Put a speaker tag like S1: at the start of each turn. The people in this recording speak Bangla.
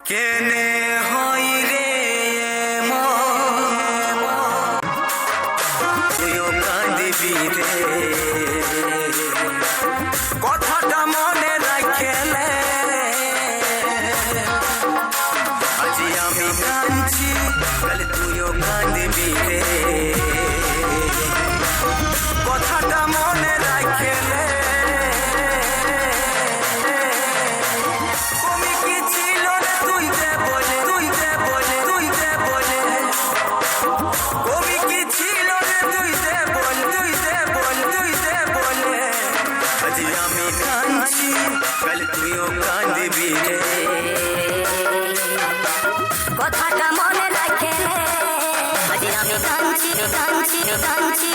S1: কেনে হই রে তুইও কাঁদিবি রে, কথাটা মনে রাখলে আজি আমি কাঁদছি কাল তুইও কাঁদিবি রে, কথাটা মনে রাখলে
S2: কথাটা মনে রাখে আজি আমি কাঁদছি কাঁদছি কাঁদছি।